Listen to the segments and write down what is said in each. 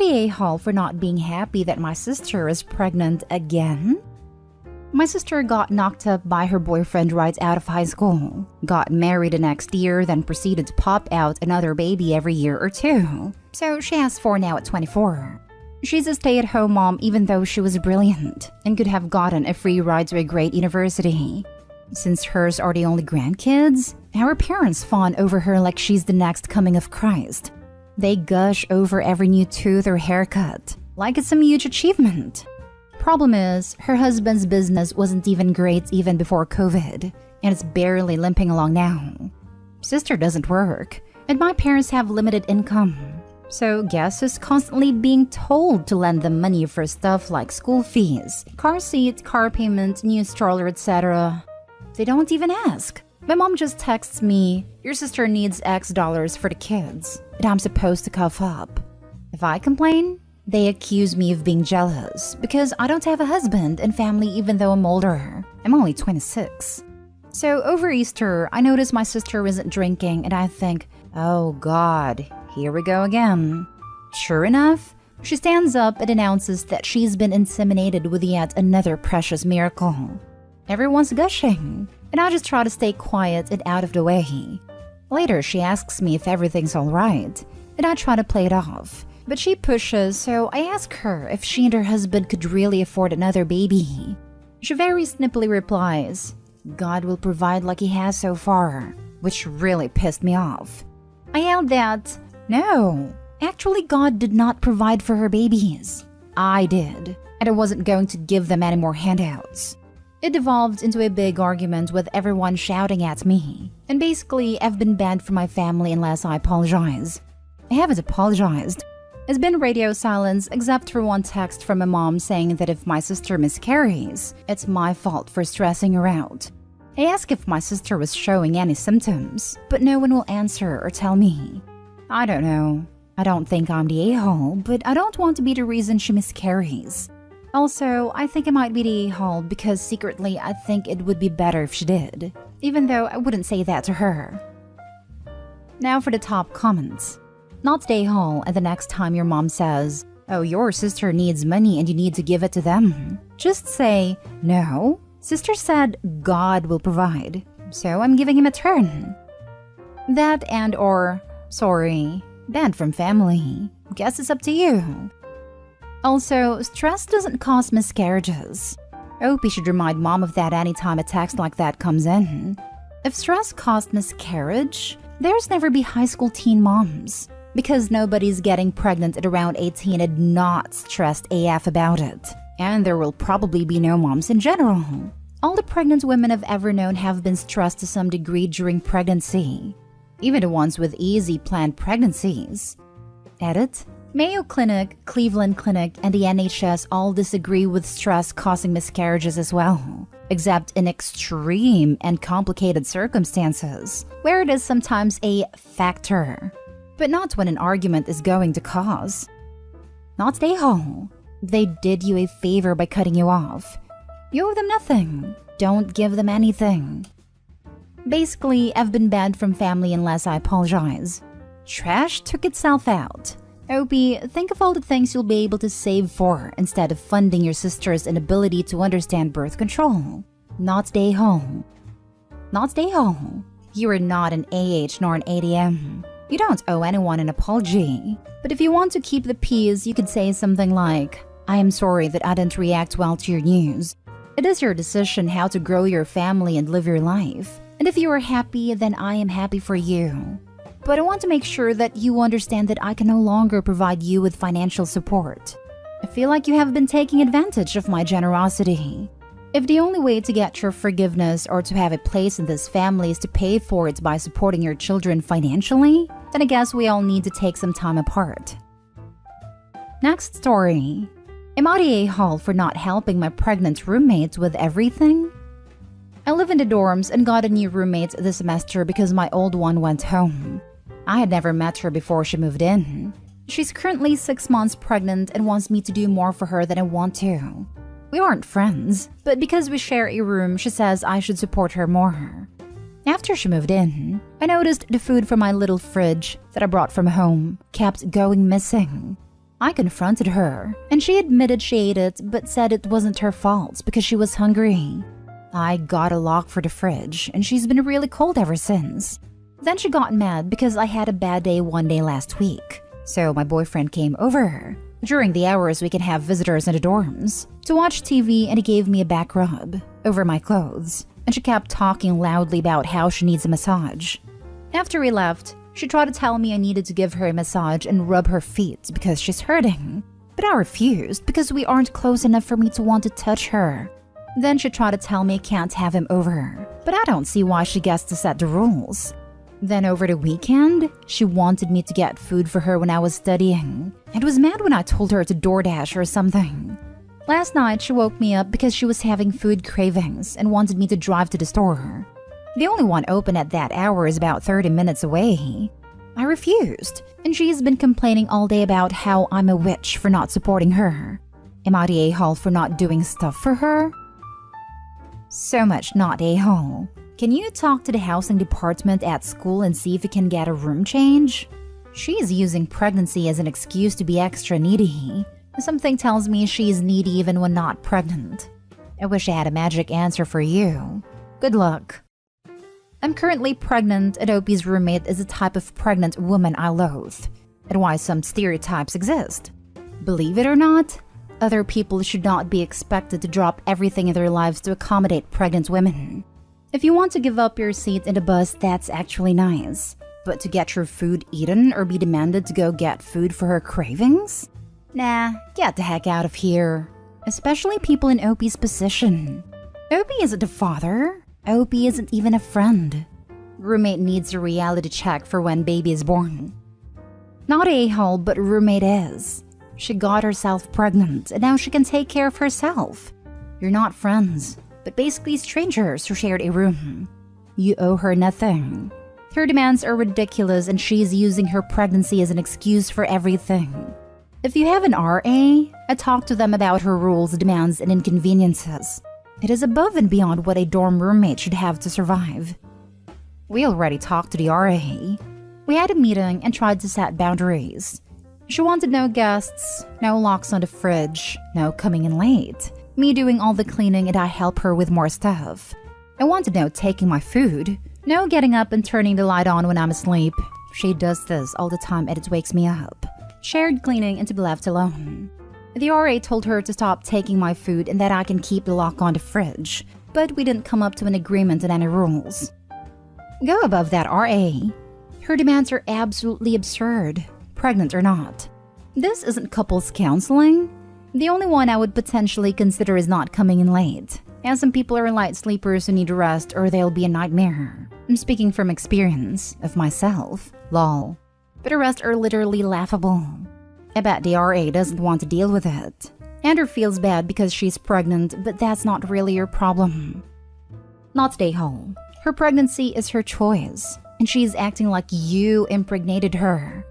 A Hall for not being happy that my sister is pregnant again. My sister got knocked up by her boyfriend right out of high school, got married the next year, then proceeded to pop out another baby every year or two. So she has 4 now at 24. She's a stay-at-home mom even though she was brilliant and could have gotten a free ride to a great university. Since hers are the only grandkids, our parents fawn over her like she's the next coming of Christ. They gush over every new tooth or haircut, like it's some huge achievement. Problem is, her husband's business wasn't even great even before COVID, and it's barely limping along now. Sister doesn't work, and my parents have limited income. So guess who's constantly being told to lend them money for stuff like school fees, car seat, car payment, new stroller, etc. They don't even ask. My mom just texts me, "Your sister needs X dollars for the kids," and I'm supposed to cough up. If I complain, they accuse me of being jealous because I don't have a husband and family even though I'm older. I'm only 26. So over Easter, I notice my sister isn't drinking and I think, oh God, here we go again. Sure enough, she stands up and announces that she's been inseminated with yet another precious miracle. Everyone's gushing, and I just try to stay quiet and out of the way. Later, she asks me if everything's alright, and I try to play it off. But she pushes, so I ask her if she and her husband could really afford another baby. She very snippily replies, "God will provide like he has so far," which really pissed me off. I yelled that, no, actually God did not provide for her babies. I did, and I wasn't going to give them any more handouts. It devolved into a big argument with everyone shouting at me, and basically I've been banned from my family unless I apologize. I haven't apologized. It's been radio silence except for one text from my mom saying that if my sister miscarries, it's my fault for stressing her out. I asked if my sister was showing any symptoms, but no one will answer or tell me. I don't know. I don't think I'm the a-hole, but I don't want to be the reason she miscarries. Also, I think I might be the a-hole because secretly I think it would be better if she did, even though I wouldn't say that to her. Now for the top comments. Not the a-hole, and the next time your mom says, "Oh, your sister needs money and you need to give it to them," just say, "No, sister said God will provide, so I'm giving him a turn." That and or, "Sorry, banned from family. Guess it's up to you." Also, stress doesn't cause miscarriages. Opie should remind mom of that anytime a text like that comes in. If stress caused miscarriage, there's never be high school teen moms. Because nobody's getting pregnant at around 18 and not stressed AF about it. And there will probably be no moms in general. All the pregnant women I've ever known have been stressed to some degree during pregnancy. Even the ones with easy planned pregnancies. Edit. Mayo Clinic, Cleveland Clinic, and the NHS all disagree with stress causing miscarriages as well, except in extreme and complicated circumstances, where it is sometimes a factor, but not when an argument is going to cause. Not the a-hole. They did you a favor by cutting you off. You owe them nothing. Don't give them anything. Basically, I've been banned from family unless I apologize. Trash took itself out. Opie, think of all the things you'll be able to save for instead of funding your sister's inability to understand birth control. Not the a-hole. Not the a-hole. You are not an AH nor an ADM. You don't owe anyone an apology. But if you want to keep the peace, you could say something like, "I am sorry that I didn't react well to your news. It is your decision how to grow your family and live your life. And if you are happy, then I am happy for you. But I want to make sure that you understand that I can no longer provide you with financial support. I feel like you have been taking advantage of my generosity. If the only way to get your forgiveness or to have a place in this family is to pay for it by supporting your children financially, then I guess we all need to take some time apart." Next story. Am I the a-hole for not helping my pregnant roommates with everything? I live in the dorms and got a new roommate this semester because my old one went home. I had never met her before she moved in. She's currently 6 months pregnant and wants me to do more for her than I want to. We aren't friends, but because we share a room, she says I should support her more. After she moved in, I noticed the food from my little fridge that I brought from home kept going missing. I confronted her, and she admitted she ate it but said it wasn't her fault because she was hungry. I got a lock for the fridge, and she's been really cold ever since. Then she got mad because I had a bad day one day last week, so my boyfriend came over. During the hours we can have visitors in the dorms, to watch TV, and he gave me a back rub over my clothes, and she kept talking loudly about how she needs a massage. After we left, she tried to tell me I needed to give her a massage and rub her feet because she's hurting, but I refused because we aren't close enough for me to want to touch her. Then she tried to tell me I can't have him over, but I don't see why she gets to set the rules. Then over the weekend, she wanted me to get food for her when I was studying, and was mad when I told her to DoorDash or something. Last night, she woke me up because she was having food cravings and wanted me to drive to the store. The only one open at that hour is about 30 minutes away. I refused, and she's been complaining all day about how I'm a witch for not supporting her. Am I the a-hole for not doing stuff for her? So much not a-hole. Can you talk to the housing department at school and see if you can get a room change? She's using pregnancy as an excuse to be extra needy. Something tells me she's needy even when not pregnant. I wish I had a magic answer for you. Good luck. I'm currently pregnant, and Opie's roommate is a type of pregnant woman I loathe, and why some stereotypes exist. Believe it or not, other people should not be expected to drop everything in their lives to accommodate pregnant women. If you want to give up your seat in the bus, that's actually nice. But to get your food eaten or be demanded to go get food for her cravings? Nah, get the heck out of here. Especially people in Opie's position. Opie isn't a father. Opie isn't even a friend. Roommate needs a reality check for when baby is born. Not a-hole, but roommate is. She got herself pregnant, and now she can take care of herself. You're not friends, but basically strangers who shared a room. You owe her nothing. Her demands are ridiculous, and she's using her pregnancy as an excuse for everything. If you have an RA, I talk to them about her rules, demands, and inconveniences. It is above and beyond what a dorm roommate should have to survive. We already talked to the RA. We had a meeting and tried to set boundaries. She wanted no guests, no locks on the fridge, no coming in late, me doing all the cleaning and I help her with more stuff. I wanted no taking my food, no getting up and turning the light on when I'm asleep. She does this all the time and it wakes me up. Shared cleaning and to be left alone. The RA told her to stop taking my food and that I can keep the lock on the fridge, but we didn't come up to an agreement on any rules. Go above that, RA. Her demands are absolutely absurd, pregnant or not. This isn't couples counseling. The only one I would potentially consider is not coming in late, as some people are light sleepers who need rest or they'll be a nightmare. I'm speaking from experience, of myself, lol. But the rest are literally laughable. I bet the RA doesn't want to deal with it. Andrew feels bad because she's pregnant, but that's not really your problem. Not the whole. Her pregnancy is her choice, and she's acting like you impregnated her.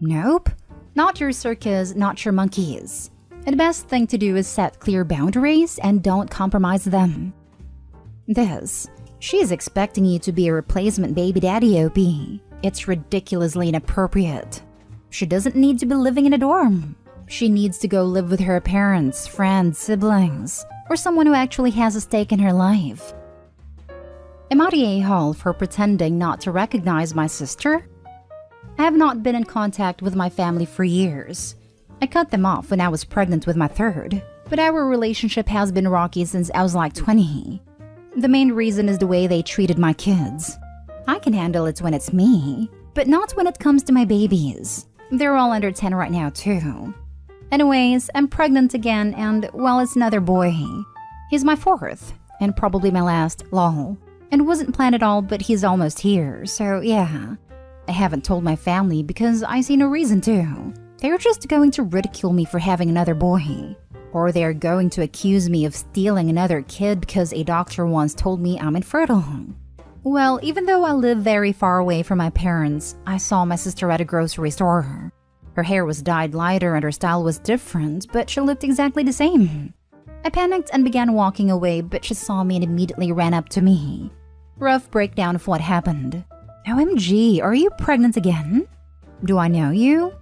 Nope. Not your circus, not your monkeys. And the best thing to do is set clear boundaries and don't compromise them. She's expecting you to be a replacement baby daddy, OP. It's ridiculously inappropriate. She doesn't need to be living in a dorm. She needs to go live with her parents, friends, siblings, or someone who actually has a stake in her life. Am I the a-hole for pretending not to recognize my sister? I have not been in contact with my family for years. I cut them off when I was pregnant with my third, but our relationship has been rocky since I was like 20. The main reason is the way they treated my kids. I can handle it when it's me, but not when it comes to my babies. They're all under 10 right now too. Anyways, I'm pregnant again and, well, it's another boy. He's my fourth, and probably my last, lol. And wasn't planned at all, but he's almost here, so yeah. I haven't told my family because I see no reason to. They're just going to ridicule me for having another boy. Or they're going to accuse me of stealing another kid because a doctor once told me I'm infertile. Well, even though I live very far away from my parents, I saw my sister at a grocery store. Her hair was dyed lighter and her style was different, but she looked exactly the same. I panicked and began walking away, but she saw me and immediately ran up to me. Rough breakdown of what happened. OMG, are you pregnant again? Do I know you?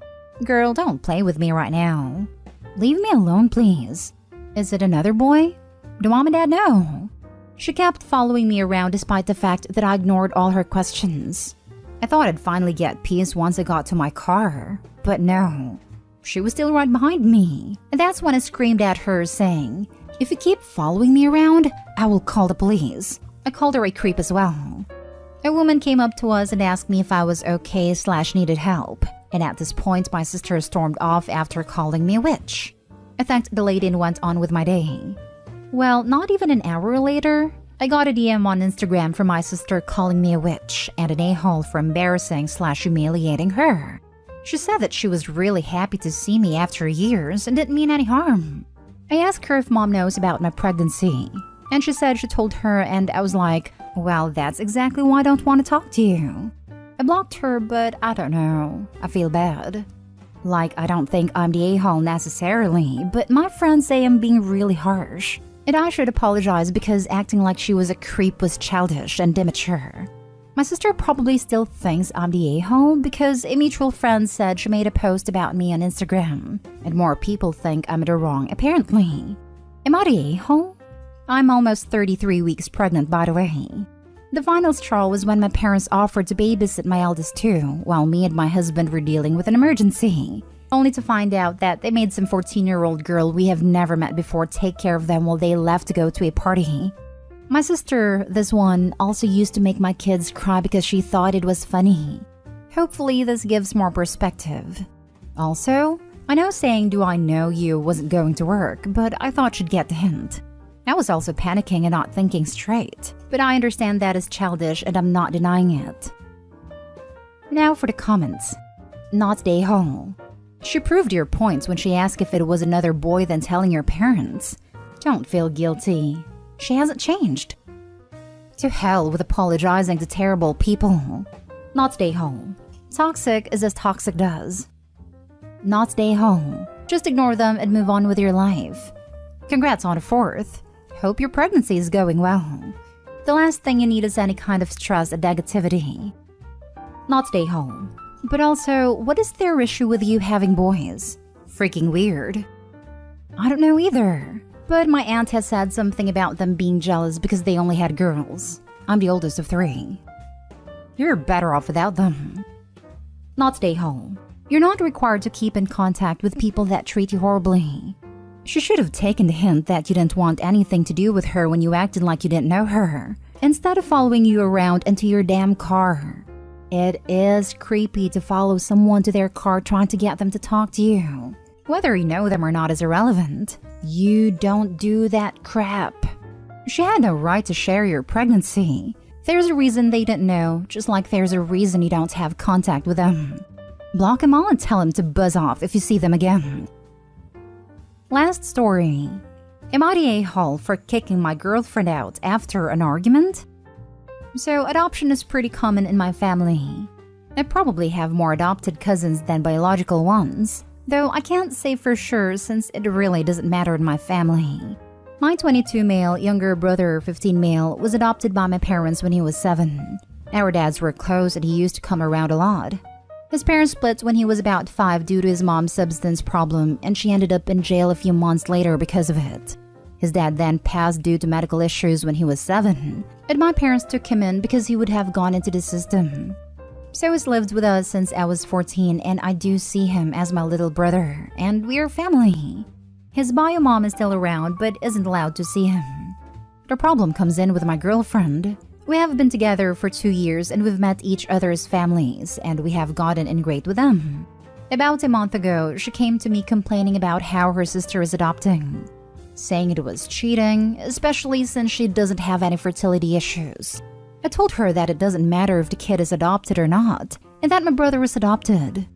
Girl, don't play with me right now. Leave me alone, please. Is it another boy? Do mom and dad know? She kept following me around despite the fact that I ignored all her questions. I thought I'd finally get peace once I got to my car, but no. She was still right behind me, and that's when I screamed at her, saying, "If you keep following me around, I will call the police." I called her a creep as well. A woman came up to us and asked me if I was okay/needed help, and at this point my sister stormed off after calling me a witch. I thanked the lady and went on with my day. Well, not even an hour later, I got a DM on Instagram from my sister calling me a witch and an a-hole for embarrassing/humiliating her. She said that she was really happy to see me after years and didn't mean any harm. I asked her if mom knows about my pregnancy, and she said she told her, and I was like, well, that's exactly why I don't want to talk to you. I blocked her, but I don't know. I feel bad. Like, I don't think I'm the a-hole necessarily, but my friends say I'm being really harsh, and I should apologize because acting like she was a creep was childish and immature. My sister probably still thinks I'm the a-hole because a mutual friend said she made a post about me on Instagram, and more people think I'm the wrong apparently. Am I the a-hole? I'm almost 33 weeks pregnant, by the way. The final straw was when my parents offered to babysit my eldest too, while me and my husband were dealing with an emergency, only to find out that they made some 14-year-old girl we have never met before take care of them while they left to go to a party. My sister, this one, also used to make my kids cry because she thought it was funny. Hopefully this gives more perspective. Also, I know saying "do I know you" wasn't going to work, but I thought she'd get the hint. I was also panicking and not thinking straight, but I understand that is childish and I'm not denying it. Now for the comments. Not the a-hole. She proved your points when she asked if it was another boy than telling your parents. Don't feel guilty. She hasn't changed. To hell with apologizing to terrible people. Not the a-hole. Toxic is as toxic does. Not the a-hole. Just ignore them and move on with your life. Congrats on a fourth. Hope your pregnancy is going well. The last thing you need is any kind of stress and negativity. Not the a-hole. But also, what is their issue with you having boys? Freaking weird. I don't know either. But my aunt has said something about them being jealous because they only had girls. I'm the oldest of 3. You're better off without them. Not the a-hole. You're not required to keep in contact with people that treat you horribly. She should have taken the hint that you didn't want anything to do with her when you acted like you didn't know her, instead of following you around into your damn car. It is creepy to follow someone to their car trying to get them to talk to you. Whether you know them or not is irrelevant. You don't do that crap. She had no right to share your pregnancy. There's a reason they didn't know, just like there's a reason you don't have contact with them. Block them all and tell them to buzz off if you see them again. Last story. Am I the a-hole for kicking my girlfriend out after an argument? So adoption is pretty common in my family. I probably have more adopted cousins than biological ones, though I can't say for sure since it really doesn't matter in my family. My 22 male younger brother, 15 male, was adopted by my parents when he was 7. Our dads were close and he used to come around a lot. His parents split when he was about 5 due to his mom's substance problem, and she ended up in jail a few months later because of it. His dad then passed due to medical issues when he was 7, and my parents took him in because he would have gone into the system. So he's lived with us since I was 14, and I do see him as my little brother, and we're family. His bio mom is still around but isn't allowed to see him. The problem comes in with my girlfriend. We have been together for 2 years and we've met each other's families, and we have gotten in great with them. About a month ago, she came to me complaining about how her sister is adopting, saying it was cheating, especially since she doesn't have any fertility issues. I told her that it doesn't matter if the kid is adopted or not, and that my brother is adopted.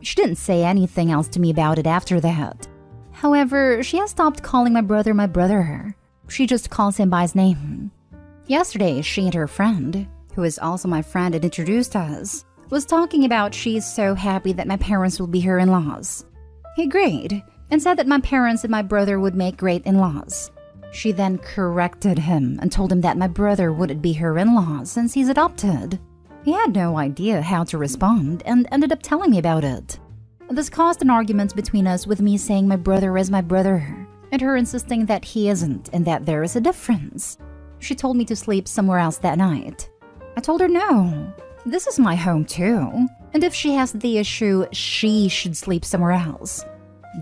She didn't say anything else to me about it after that. However, she has stopped calling my brother. She just calls him by his name. Yesterday, she and her friend, who is also my friend and introduced us, was talking about she's so happy that my parents will be her in-laws. He agreed and said that my parents and my brother would make great in-laws. She then corrected him and told him that my brother wouldn't be her in-law since he's adopted. He had no idea how to respond and ended up telling me about it. This caused an argument between us, with me saying my brother is my brother, and her insisting that he isn't and that there is a difference. She told me to sleep somewhere else that night. I told her no, this is my home too, and if she has the issue, she should sleep somewhere else.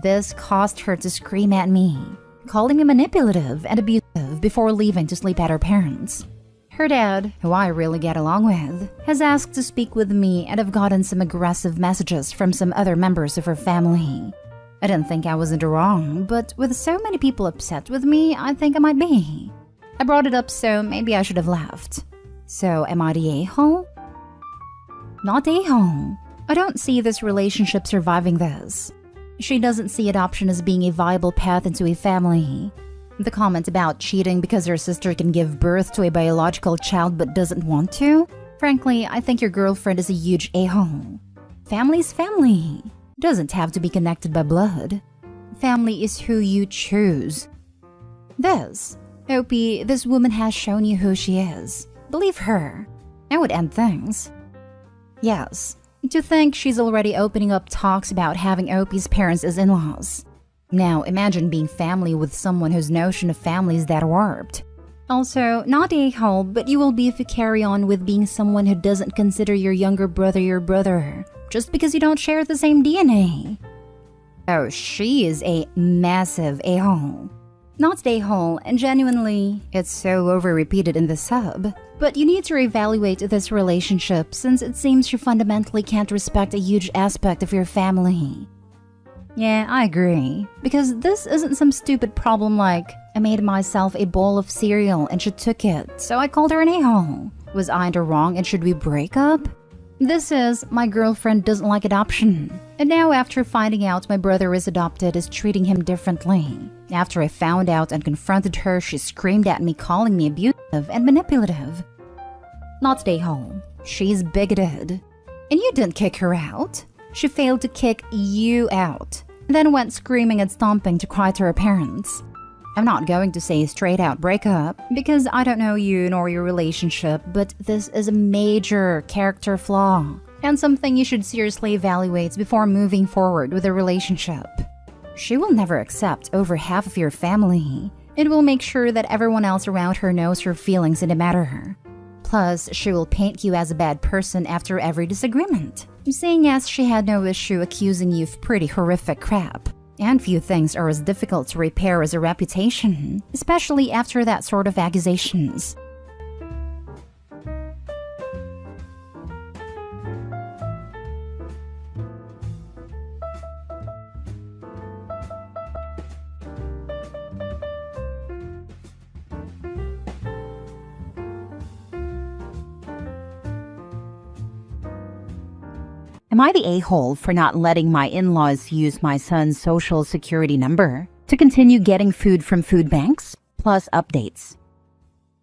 This caused her to scream at me, calling me manipulative and abusive before leaving to sleep at her parents'. Her dad, who I really get along with, has asked to speak with me, and I've gotten some aggressive messages from some other members of her family. I didn't think I was in the wrong, but with so many people upset with me, I think I might be. I brought it up, so maybe I should have left. So am I the a-hole? Not a-hole. I don't see this relationship surviving this. She doesn't see adoption as being a viable path into a family. The comment about cheating because her sister can give birth to a biological child but doesn't want to? Frankly, I think your girlfriend is a huge a-hole. Family's family. Doesn't have to be connected by blood. Family is who you choose. This woman has shown you who she is. Believe her. I would end things. Yes, to think she's already opening up talks about having OP's parents as in-laws. Now, imagine being family with someone whose notion of family is that warped. Also, not a-hole, but you will be if you carry on with being someone who doesn't consider your younger brother your brother, just because you don't share the same DNA. Oh, she is a massive a-hole. Not a-hole, and genuinely, it's so over-repeated in the sub. But you need to reevaluate this relationship, since it seems you fundamentally can't respect a huge aspect of your family. Yeah, I agree. Because this isn't some stupid problem like, I made myself a bowl of cereal and she took it, so I called her an a-hole. Was I in the wrong and should we break up? This is, my girlfriend doesn't like adoption. And now after finding out my brother is adopted is treating him differently. After I found out and confronted her, she screamed at me, calling me abusive and manipulative. Not a-hole. She's bigoted. And you didn't kick her out. She failed to kick you out. Then went screaming and stomping to cry to her parents. I'm not going to say straight out breakup because I don't know you nor your relationship, but this is a major character flaw and something you should seriously evaluate before moving forward with a relationship. She will never accept over half of your family. It will make sure that everyone else around her knows her feelings in the matter. Plus, she will paint you as a bad person after every disagreement, seeing as she had no issue accusing you of pretty horrific crap. And few things are as difficult to repair as a reputation, especially after that sort of accusations. Am I the a-hole for not letting my in-laws use my son's social security number to continue getting food from food banks? Plus updates.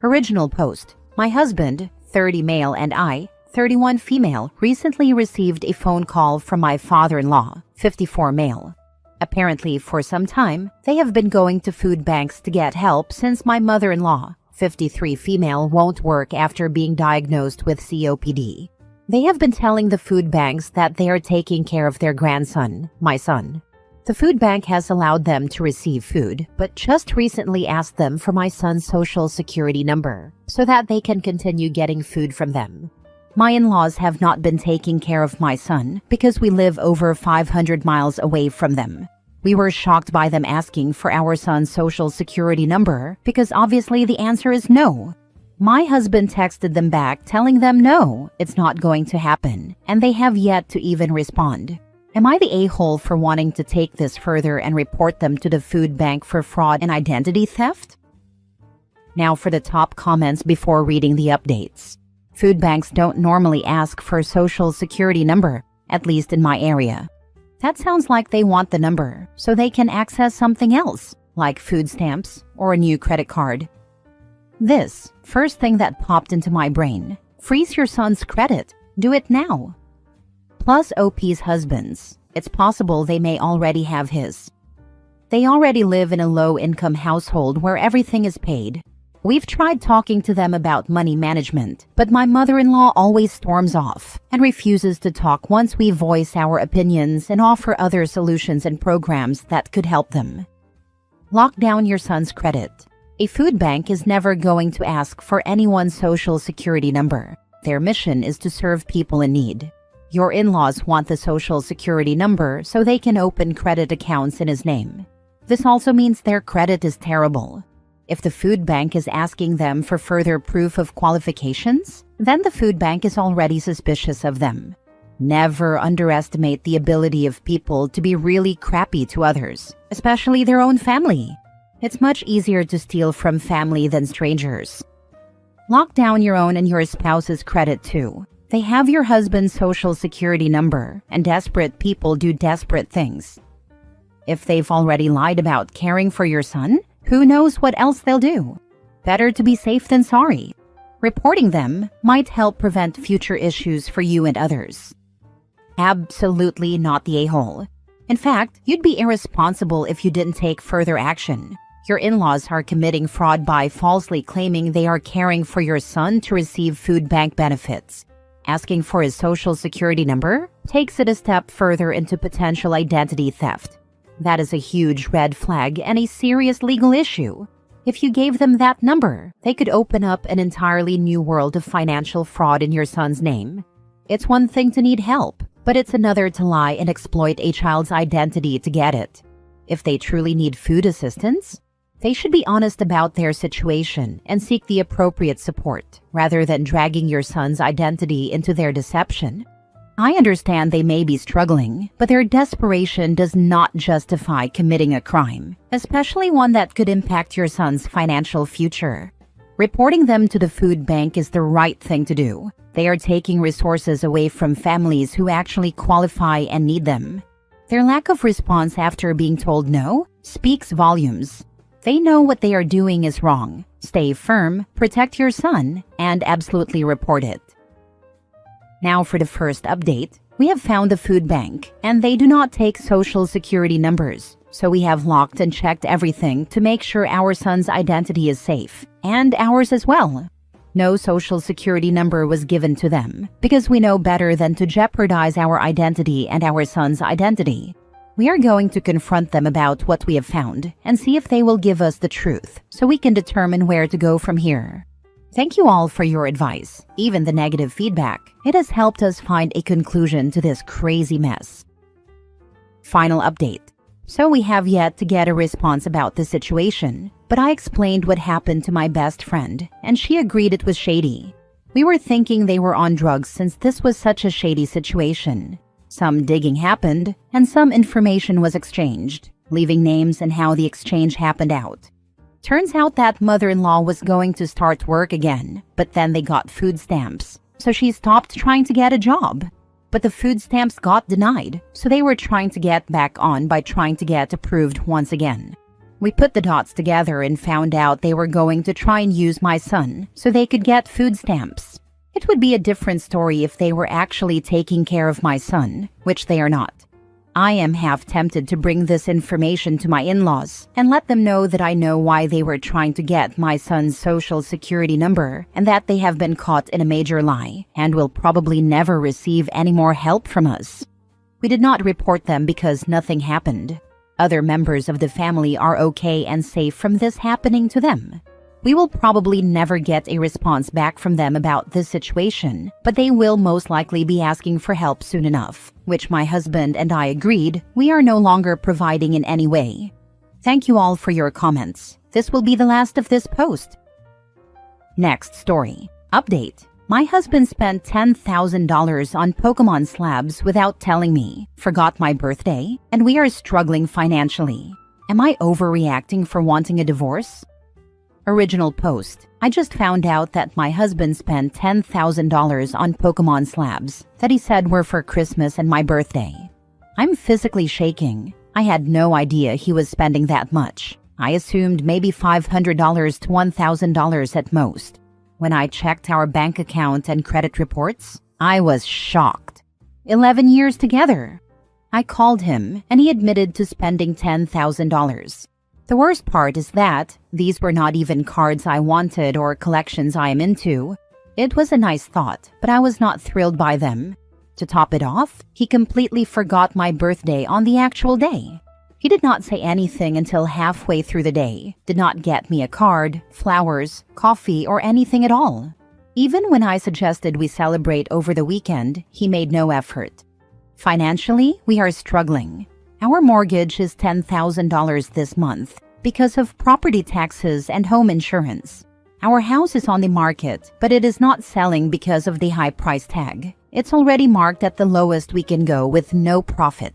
Original post. My husband, 30 male, and I, 31 female, recently received a phone call from my father-in-law, 54 male. Apparently, for some time, they have been going to food banks to get help since my mother-in-law, 53 female, won't work after being diagnosed with COPD. They have been telling the food banks that they are taking care of their grandson, my son. The food bank has allowed them to receive food, but just recently asked them for my son's social security number so that they can continue getting food from them. My in-laws have not been taking care of my son because we live over 500 miles away from them. We were shocked by them asking for our son's social security number because obviously the answer is no. My husband texted them back telling them no, it's not going to happen, and they have yet to even respond. Am I the a-hole for wanting to take this further and report them to the food bank for fraud and identity theft? Now for the top comments before reading the updates. Food banks don't normally ask for a social security number, at least in my area. That sounds like they want the number so they can access something else, like food stamps or a new credit card. This, first thing that popped into my brain. Freeze your son's credit. Do it now. Plus OP's husbands. It's possible they may already have his. They already live in a low-income household where everything is paid. We've tried talking to them about money management, but my mother-in-law always storms off and refuses to talk once we voice our opinions and offer other solutions and programs that could help them. Lock down your son's credit. A food bank is never going to ask for anyone's social security number. Their mission is to serve people in need. Your in-laws want the social security number so they can open credit accounts in his name. This also means their credit is terrible. If the food bank is asking them for further proof of qualifications, then the food bank is already suspicious of them. Never underestimate the ability of people to be really crappy to others, especially their own family. It's much easier to steal from family than strangers. Lock down your own and your spouse's credit too. They have your husband's social security number, and desperate people do desperate things. If they've already lied about caring for your son, who knows what else they'll do? Better to be safe than sorry. Reporting them might help prevent future issues for you and others. Absolutely not the a-hole. In fact, you'd be irresponsible if you didn't take further action. Your in-laws are committing fraud by falsely claiming they are caring for your son to receive food bank benefits. Asking for his social security number takes it a step further into potential identity theft. That is a huge red flag and a serious legal issue. If you gave them that number, they could open up an entirely new world of financial fraud in your son's name. It's one thing to need help, but it's another to lie and exploit a child's identity to get it. If they truly need food assistance, they should be honest about their situation and seek the appropriate support, rather than dragging your son's identity into their deception. I understand they may be struggling, but their desperation does not justify committing a crime, especially one that could impact your son's financial future. Reporting them to the food bank is the right thing to do. They are taking resources away from families who actually qualify and need them. Their lack of response after being told no speaks volumes. They know what they are doing is wrong. Stay firm, protect your son, and absolutely report it. Now for the first update. We have found the food bank, and they do not take social security numbers, so we have locked and checked everything to make sure our son's identity is safe, and ours as well. No social security number was given to them, because we know better than to jeopardize our identity and our son's identity. We are going to confront them about what we have found, and see if they will give us the truth, so we can determine where to go from here. Thank you all for your advice, even the negative feedback. It has helped us find a conclusion to this crazy mess. Final update. So we have yet to get a response about the situation, but I explained what happened to my best friend, and she agreed it was shady. We were thinking they were on drugs since this was such a shady situation. Some digging happened, and some information was exchanged, leaving names and how the exchange happened out. Turns out that mother-in-law was going to start work again, but then they got food stamps, so she stopped trying to get a job. But the food stamps got denied, so they were trying to get back on by trying to get approved once again. We put the dots together and found out they were going to try and use my son so they could get food stamps. It would be a different story if they were actually taking care of my son, which they are not. I am half tempted to bring this information to my in-laws and let them know that I know why they were trying to get my son's social security number and that they have been caught in a major lie and will probably never receive any more help from us. We did not report them because nothing happened. Other members of the family are okay and safe from this happening to them. We will probably never get a response back from them about this situation, but they will most likely be asking for help soon enough, which my husband and I agreed we are no longer providing in any way. Thank you all for your comments. This will be the last of this post. Next story. Update. My husband spent $10,000 on Pokemon slabs without telling me, forgot my birthday, and we are struggling financially. Am I overreacting for wanting a divorce? Original post. I just found out that my husband spent $10,000 on Pokemon slabs that he said were for Christmas and my birthday. I'm physically shaking. I had no idea he was spending that much. I assumed maybe $500 to $1,000 at most. When I checked our bank account and credit reports, I was shocked. 11 years together. I called him and he admitted to spending $10,000. The worst part is that these were not even cards I wanted or collections I am into. It was a nice thought, but I was not thrilled by them. To top it off, he completely forgot my birthday on the actual day. He did not say anything until halfway through the day, did not get me a card, flowers, coffee, or anything at all. Even when I suggested we celebrate over the weekend, he made no effort. Financially, we are struggling. Our mortgage is $10,000 this month because of property taxes and home insurance. Our house is on the market, but it is not selling because of the high price tag. It's already marked at the lowest we can go with no profit.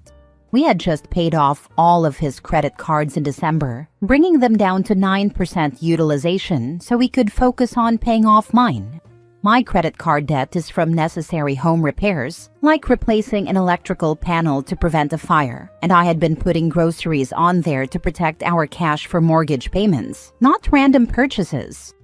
We had just paid off all of his credit cards in December, bringing them down to 9% utilization so we could focus on paying off mine. My credit card debt is from necessary home repairs, like replacing an electrical panel to prevent a fire, and I had been putting groceries on there to protect our cash for mortgage payments, not random purchases.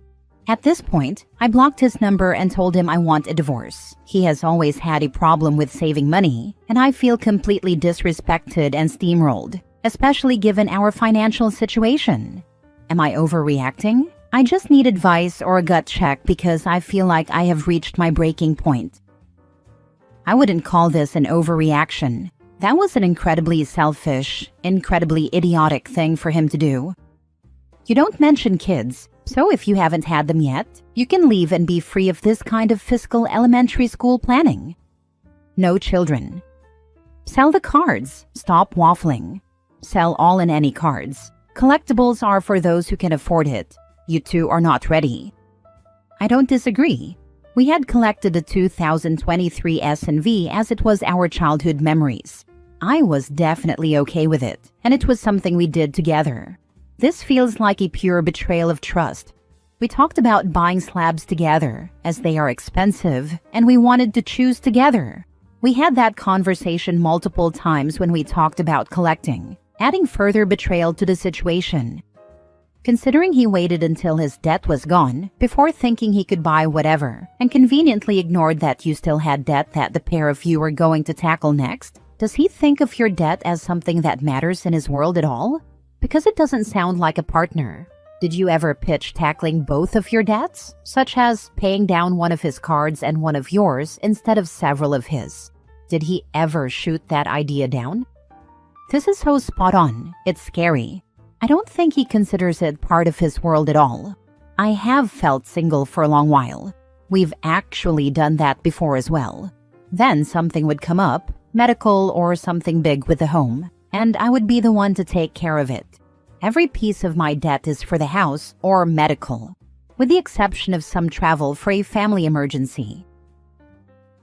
At this point, I blocked his number and told him I want a divorce. He has always had a problem with saving money, and I feel completely disrespected and steamrolled, especially given our financial situation. Am I overreacting? I just need advice or a gut check because I feel like I have reached my breaking point. I wouldn't call this an overreaction. That was an incredibly selfish, incredibly idiotic thing for him to do. You don't mention kids, so if you haven't had them yet, you can leave and be free of this kind of fiscal elementary school planning. No children. Sell the cards. Stop waffling. Sell all and any cards. Collectibles are for those who can afford it. You two are not ready. I don't disagree. We had collected the 2023 S&V as it was our childhood memories. I was definitely okay with it, and it was something we did together. This feels like a pure betrayal of trust. We talked about buying slabs together, as they are expensive, and we wanted to choose together. We had that conversation multiple times when we talked about collecting, adding further betrayal to the situation. Considering he waited until his debt was gone before thinking he could buy whatever, and conveniently ignored that you still had debt that the pair of you were going to tackle next, does he think of your debt as something that matters in his world at all? Because it doesn't sound like a partner. Did you ever pitch tackling both of your debts, such as paying down one of his cards and one of yours instead of several of his? Did he ever shoot that idea down? This is so spot on, it's scary. I don't think he considers it part of his world at all. I have felt single for a long while. We've actually done that before as well. Then something would come up, medical or something big with the home, and I would be the one to take care of it. Every piece of my debt is for the house or medical, with the exception of some travel for a family emergency.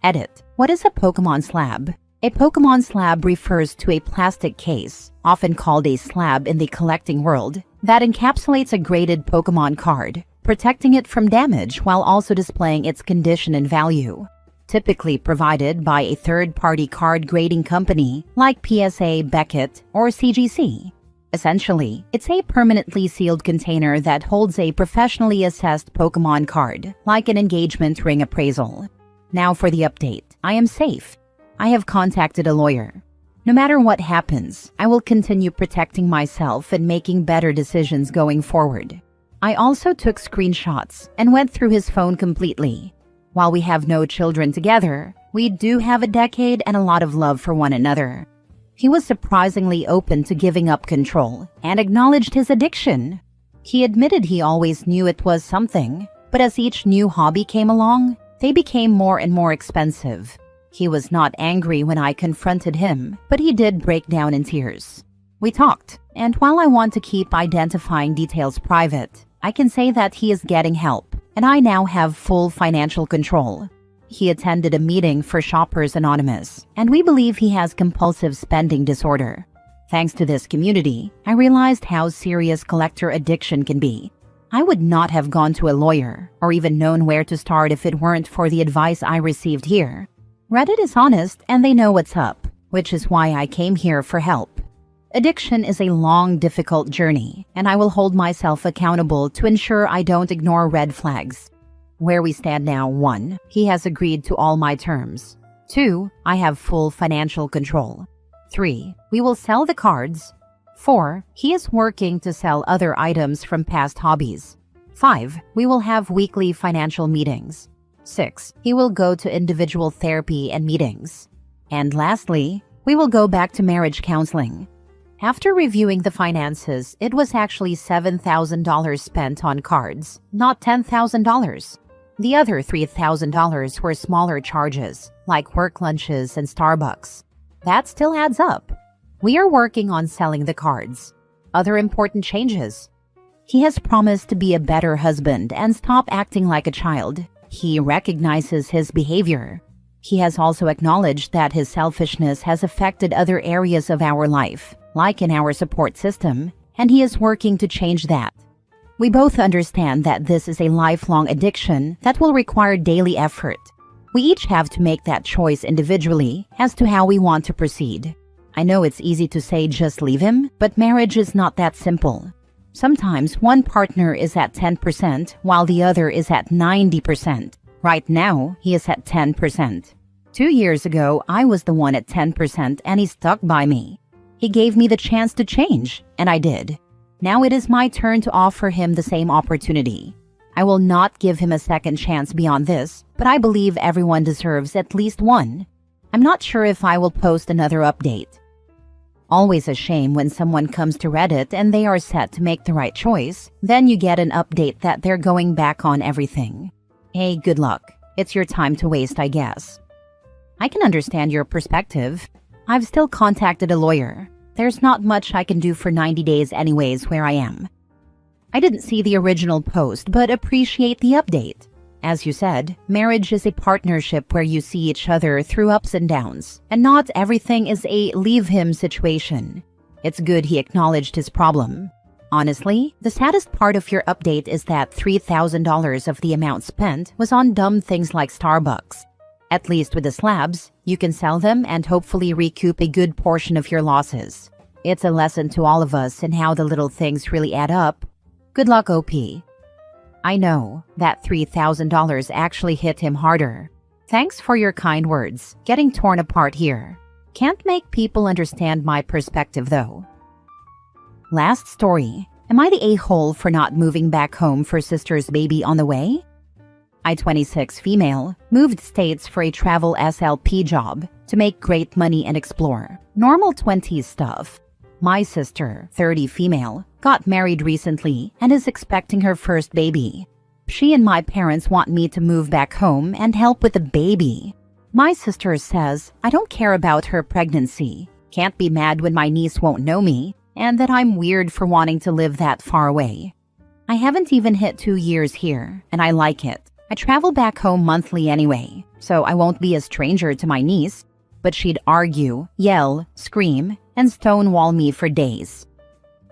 Edit. What is a Pokemon slab? A Pokemon slab refers to a plastic case, often called a slab in the collecting world, that encapsulates a graded Pokemon card, protecting it from damage while also displaying its condition and value. Typically provided by a third-party card grading company like PSA, Beckett, or CGC. Essentially, it's a permanently sealed container that holds a professionally assessed Pokemon card, like an engagement ring appraisal. Now for the update. I am safe. I have contacted a lawyer. No matter what happens, I will continue protecting myself and making better decisions going forward. I also took screenshots and went through his phone completely. While we have no children together, we do have a decade and a lot of love for one another. He was surprisingly open to giving up control and acknowledged his addiction. He admitted he always knew it was something, but as each new hobby came along, they became more and more expensive. He was not angry when I confronted him, but he did break down in tears. We talked, and while I want to keep identifying details private, I can say that he is getting help, and I now have full financial control. He attended a meeting for Shoppers Anonymous, and we believe he has compulsive spending disorder. Thanks to this community, I realized how serious collector addiction can be. I would not have gone to a lawyer, or even known where to start if it weren't for the advice I received here. Reddit is honest and they know what's up, which is why I came here for help. Addiction is a long, difficult journey, and I will hold myself accountable to ensure I don't ignore red flags. Where we stand now: 1. He has agreed to all my terms. 2. I have full financial control. 3. We will sell the cards. 4. He is working to sell other items from past hobbies. 5. We will have weekly financial meetings. 6. He will go to individual therapy and meetings. And lastly, we will go back to marriage counseling. After reviewing the finances, it was actually $7,000 spent on cards, not $10,000. The other $3,000 were smaller charges, like work lunches and Starbucks. That still adds up. We are working on selling the cards. Other important changes. He has promised to be a better husband and stop acting like a child. He recognizes his behavior. He has also acknowledged that his selfishness has affected other areas of our life, like in our support system, and he is working to change that. We both understand that this is a lifelong addiction that will require daily effort. We each have to make that choice individually as to how we want to proceed. I know it's easy to say just leave him, but marriage is not that simple. Sometimes one partner is at 10% while the other is at 90%. Right now, he is at 10%. 2 years ago, I was the one at 10% and he stuck by me. He gave me the chance to change, and I did. Now it is my turn to offer him the same opportunity. I will not give him a second chance beyond this, but I believe everyone deserves at least one. I'm not sure if I will post another update. Always a shame when someone comes to Reddit and they are set to make the right choice, then you get an update that they're going back on everything. Hey, good luck. It's your time to waste, I guess. I can understand your perspective. I've still contacted a lawyer. There's not much I can do for 90 days anyways where I am. I didn't see the original post, but appreciate the update. As you said, marriage is a partnership where you see each other through ups and downs, and not everything is a leave him situation. It's good he acknowledged his problem. Honestly, the saddest part of your update is that $3,000 of the amount spent was on dumb things like Starbucks. At least with the slabs, you can sell them and hopefully recoup a good portion of your losses. It's a lesson to all of us in how the little things really add up. Good luck, OP. I know that $3,000 actually hit him harder. Thanks for your kind words. Getting torn apart here. Can't make people understand my perspective though. Last story. Am I the a-hole for not moving back home for sister's baby on the way? I, 26 female, moved states for a travel SLP job to make great money and explore. Normal 20s stuff. My sister, 30 female, got married recently and is expecting her first baby. She and my parents want me to move back home and help with the baby. My sister says I don't care about her pregnancy, can't be mad when my niece won't know me, and that I'm weird for wanting to live that far away. I haven't even hit 2 years here, and I like it. I travel back home monthly anyway, so I won't be a stranger to my niece, but she'd argue, yell, scream, and stonewall me for days.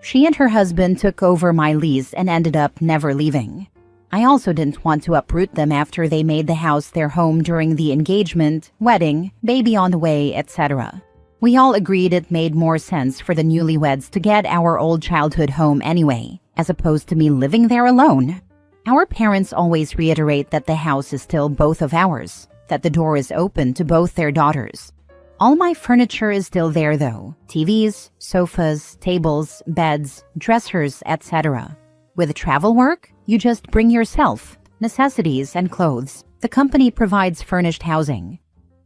She and her husband took over my lease and ended up never leaving. I also didn't want to uproot them after they made the house their home during the engagement, wedding, baby on the way, etc. We all agreed it made more sense for the newlyweds to get our old childhood home anyway, as opposed to me living there alone. Our parents always reiterate that the house is still both of ours, that the door is open to both their daughters. All my furniture is still there though. TVs, sofas, tables, beds, dressers, etc. With travel work, you just bring yourself, necessities, and clothes. The company provides furnished housing.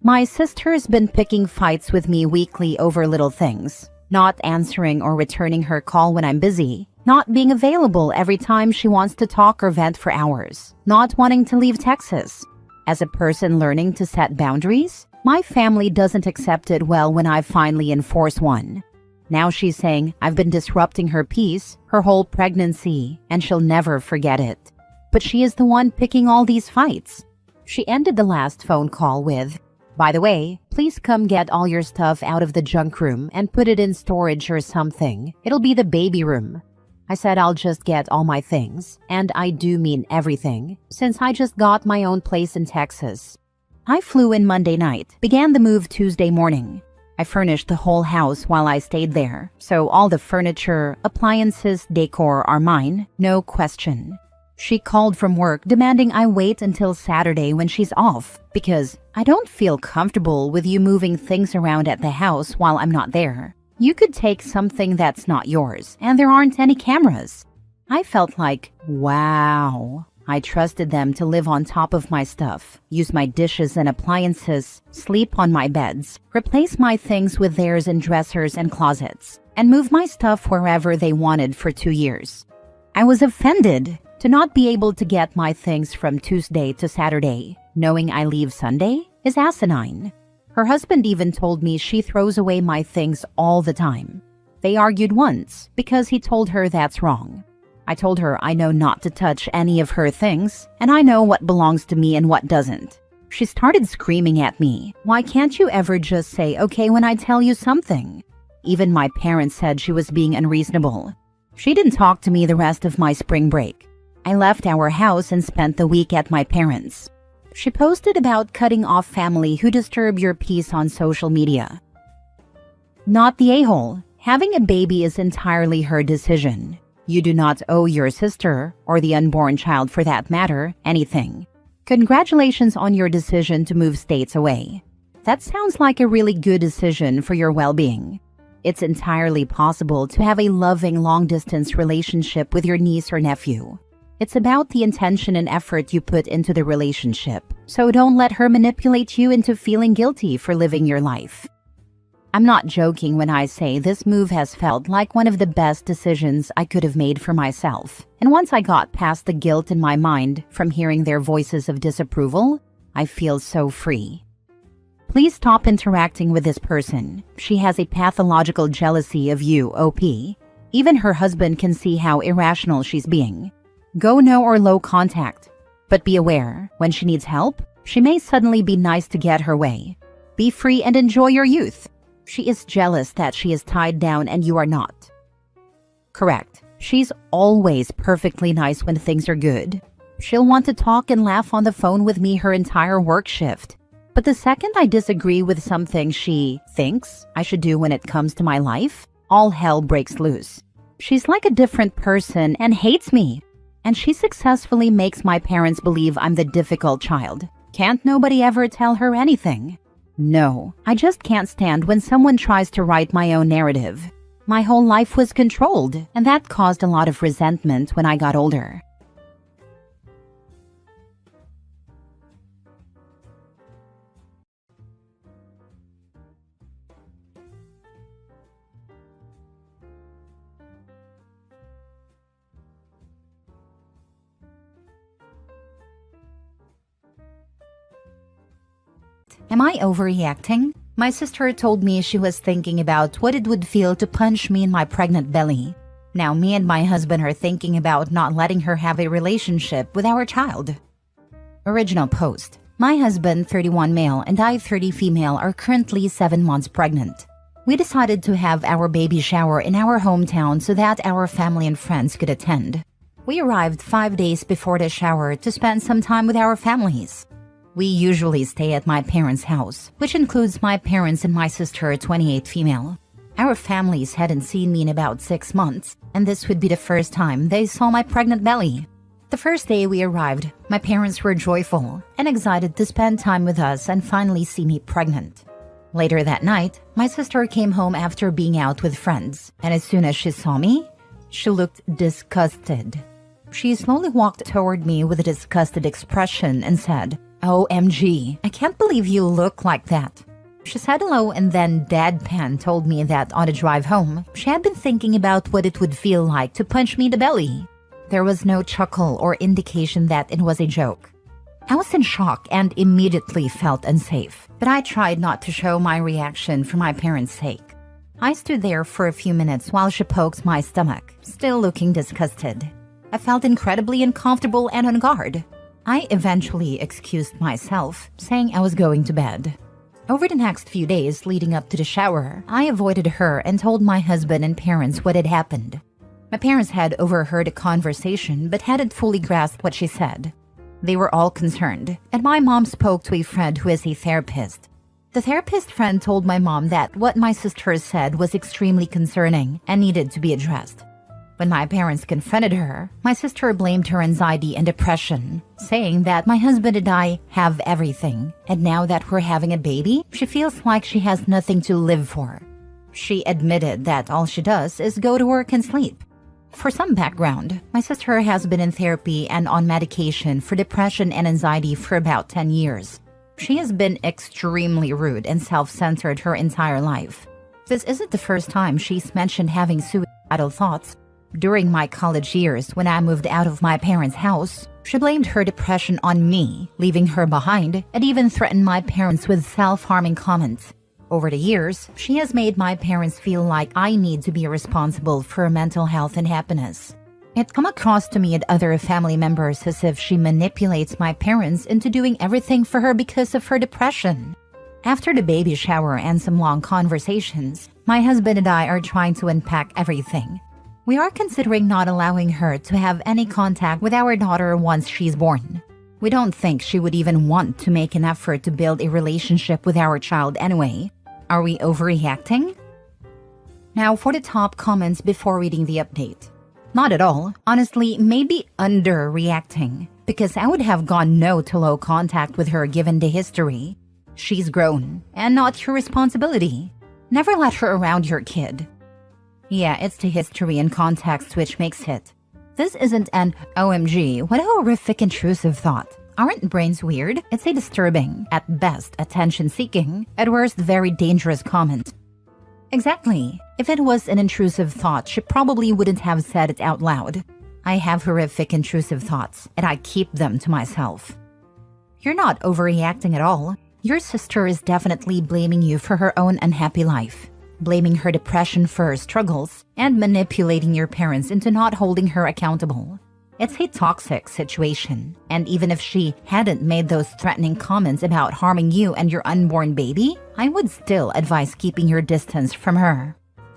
My sister's been picking fights with me weekly over little things. Not answering or returning her call when I'm busy. Not being available every time she wants to talk or vent for hours. Not wanting to leave Texas. As a person learning to set boundaries, my family doesn't accept it well when I finally enforce one. Now she's saying I've been disrupting her peace, her whole pregnancy, and she'll never forget it. But she is the one picking all these fights. She ended the last phone call with, "By the way, please come get all your stuff out of the junk room and put it in storage or something. It'll be the baby room." I said I'll just get all my things, and I do mean everything, since I just got my own place in Texas. I flew in Monday night, began the move Tuesday morning. I furnished the whole house while I stayed there, so all the furniture, appliances, decor are mine, no question. She called from work demanding I wait until Saturday when she's off, because I don't feel comfortable with you moving things around at the house while I'm not there. You could take something that's not yours, and there aren't any cameras. I felt like, wow. I trusted them to live on top of my stuff, use my dishes and appliances, sleep on my beds, replace my things with theirs in dressers and closets, and move my stuff wherever they wanted for 2 years. I was offended to not be able to get my things from Tuesday to Saturday, knowing I leave Sunday is asinine. Her husband even told me she throws away my things all the time. They argued once because he told her that's wrong. I told her I know not to touch any of her things, and I know what belongs to me and what doesn't. She started screaming at me, "Why can't you ever just say okay when I tell you something?" Even my parents said she was being unreasonable. She didn't talk to me the rest of my spring break. I left our house and spent the week at my parents'. She posted about cutting off family who disturb your peace on social media. Not the a-hole. Having a baby is entirely her decision. You do not owe your sister, or the unborn child for that matter, anything. Congratulations on your decision to move states away. That sounds like a really good decision for your well-being. It's entirely possible to have a loving long-distance relationship with your niece or nephew. It's about the intention and effort you put into the relationship, so don't let her manipulate you into feeling guilty for living your life. I'm not joking when I say this move has felt like one of the best decisions I could have made for myself. And once I got past the guilt in my mind from hearing their voices of disapproval, I feel so free. Please stop interacting with this person. She has a pathological jealousy of you, OP. Even her husband can see how irrational she's being. Go no or low contact. But be aware, when she needs help, she may suddenly be nice to get her way. Be free and enjoy your youth. She is jealous that she is tied down and you are not. Correct. She's always perfectly nice when things are good. She'll want to talk and laugh on the phone with me her entire work shift. But the second I disagree with something she thinks I should do when it comes to my life, all hell breaks loose. She's like a different person and hates me. And she successfully makes my parents believe I'm the difficult child. Can't nobody ever tell her anything? No, I just can't stand when someone tries to write my own narrative. My whole life was controlled, and that caused a lot of resentment when I got older. Am I overreacting? My sister told me she was thinking about what it would feel to punch me in my pregnant belly. Now me and my husband are thinking about not letting her have a relationship with our child. Original post. My husband, 31 male, and I, 30 female, are currently 7 months pregnant. We decided to have our baby shower in our hometown so that our family and friends could attend. We arrived 5 days before the shower to spend some time with our families. We usually stay at my parents' house, which includes my parents and my sister, 28 female. Our families hadn't seen me in about 6 months, and this would be the first time they saw my pregnant belly. The first day we arrived, my parents were joyful and excited to spend time with us and finally see me pregnant. Later that night, my sister came home after being out with friends, and as soon as she saw me, she looked disgusted. She slowly walked toward me with a disgusted expression and said, "OMG, I can't believe you look like that." She said hello and then deadpan told me that on the drive home, she had been thinking about what it would feel like to punch me in the belly. There was no chuckle or indication that it was a joke. I was in shock and immediately felt unsafe, but I tried not to show my reaction for my parents' sake. I stood there for a few minutes while she poked my stomach, still looking disgusted. I felt incredibly uncomfortable and on guard. I eventually excused myself, saying I was going to bed. Over the next few days leading up to the shower, I avoided her and told my husband and parents what had happened. My parents had overheard a conversation but hadn't fully grasped what she said. They were all concerned, and my mom spoke to a friend who is a therapist. The therapist friend told my mom that what my sister said was extremely concerning and needed to be addressed. When my parents confronted her, my sister blamed her anxiety and depression, saying that my husband and I have everything, and now that we're having a baby, she feels like she has nothing to live for. She admitted that all she does is go to work and sleep. For some background, my sister has been in therapy and on medication for depression and anxiety for about 10 years. She has been extremely rude and self-centered her entire life. This isn't the first time she's mentioned having suicidal thoughts. During my college years, when I moved out of my parents' house, she blamed her depression on me, leaving her behind, and even threatened my parents with self-harming comments. Over the years, she has made my parents feel like I need to be responsible for her mental health and happiness. It come across to me and other family members as if she manipulates my parents into doing everything for her because of her depression. After the baby shower and some long conversations, my husband and I are trying to unpack everything. We are considering not allowing her to have any contact with our daughter once she's born. We don't think she would even want to make an effort to build a relationship with our child anyway. Are we overreacting? Now for the top comments before reading the update. Not at all. Honestly, maybe underreacting. Because I would have gone no to low contact with her given the history. She's grown, and not your responsibility. Never let her around your kid. Yeah, it's the history and context which makes it. This isn't an OMG, what a horrific intrusive thought. Aren't brains weird? It's a disturbing, at best attention-seeking, at worst very dangerous comment. Exactly. If it was an intrusive thought, she probably wouldn't have said it out loud. I have horrific intrusive thoughts, and I keep them to myself. You're not overreacting at all. Your sister is definitely blaming you for her own unhappy life, blaming her depression for her struggles, and manipulating your parents into not holding her accountable. It's a toxic situation, and even if she hadn't made those threatening comments about harming you and your unborn baby, I would still advise keeping your distance from her.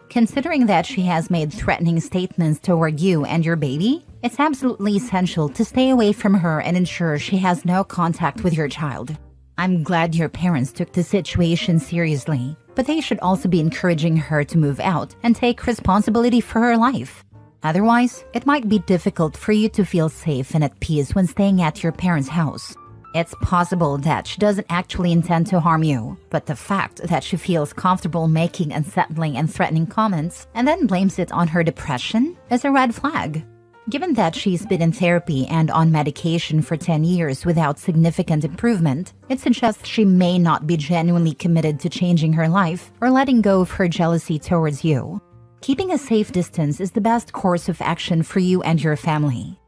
Considering that she has made threatening statements toward you and your baby, it's absolutely essential to stay away from her and ensure she has no contact with your child. I'm glad your parents took the situation seriously, but they should also be encouraging her to move out and take responsibility for her life. Otherwise, it might be difficult for you to feel safe and at peace when staying at your parents' house. It's possible that she doesn't actually intend to harm you, but the fact that she feels comfortable making unsettling and threatening comments and then blames it on her depression is a red flag. Given that she's been in therapy and on medication for 10 years without significant improvement, it suggests she may not be genuinely committed to changing her life or letting go of her jealousy towards you. Keeping a safe distance is the best course of action for you and your family.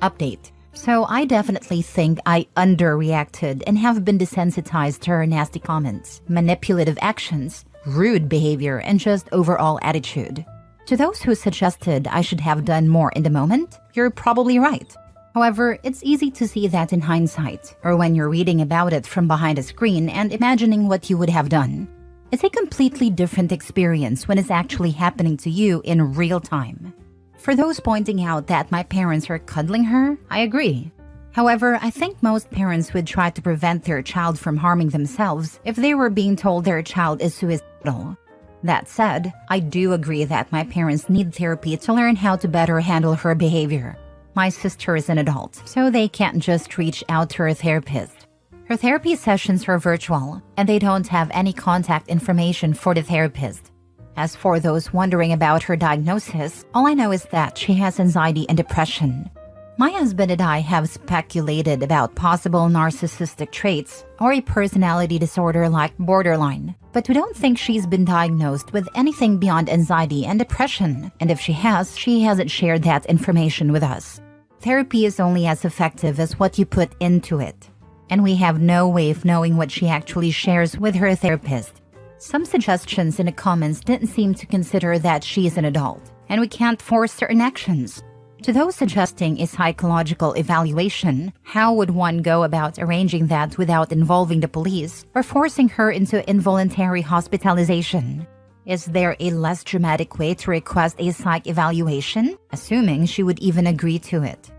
Update. So I definitely think I underreacted and have been desensitized to her nasty comments, manipulative actions, rude behavior, and just overall attitude. To those who suggested I should have done more in the moment, you're probably right. However, it's easy to see that in hindsight, or when you're reading about it from behind a screen and imagining what you would have done. It's a completely different experience when it's actually happening to you in real time. For those pointing out that my parents are cuddling her, I agree. However, I think most parents would try to prevent their child from harming themselves if they were being told their child is suicidal. That said, I do agree that my parents need therapy to learn how to better handle her behavior. My sister is an adult, so they can't just reach out to her therapist. Her therapy sessions are virtual, and they don't have any contact information for the therapist. As for those wondering about her diagnosis, all I know is that she has anxiety and depression. My husband and I have speculated about possible narcissistic traits or a personality disorder like borderline, but we don't think she's been diagnosed with anything beyond anxiety and depression, and if she has, she hasn't shared that information with us. Therapy is only as effective as what you put into it, and we have no way of knowing what she actually shares with her therapist. Some suggestions in the comments didn't seem to consider that she is an adult, and we can't force certain actions. To those suggesting a psychological evaluation, how would one go about arranging that without involving the police or forcing her into involuntary hospitalization? Is there a less dramatic way to request a psych evaluation, assuming she would even agree to it?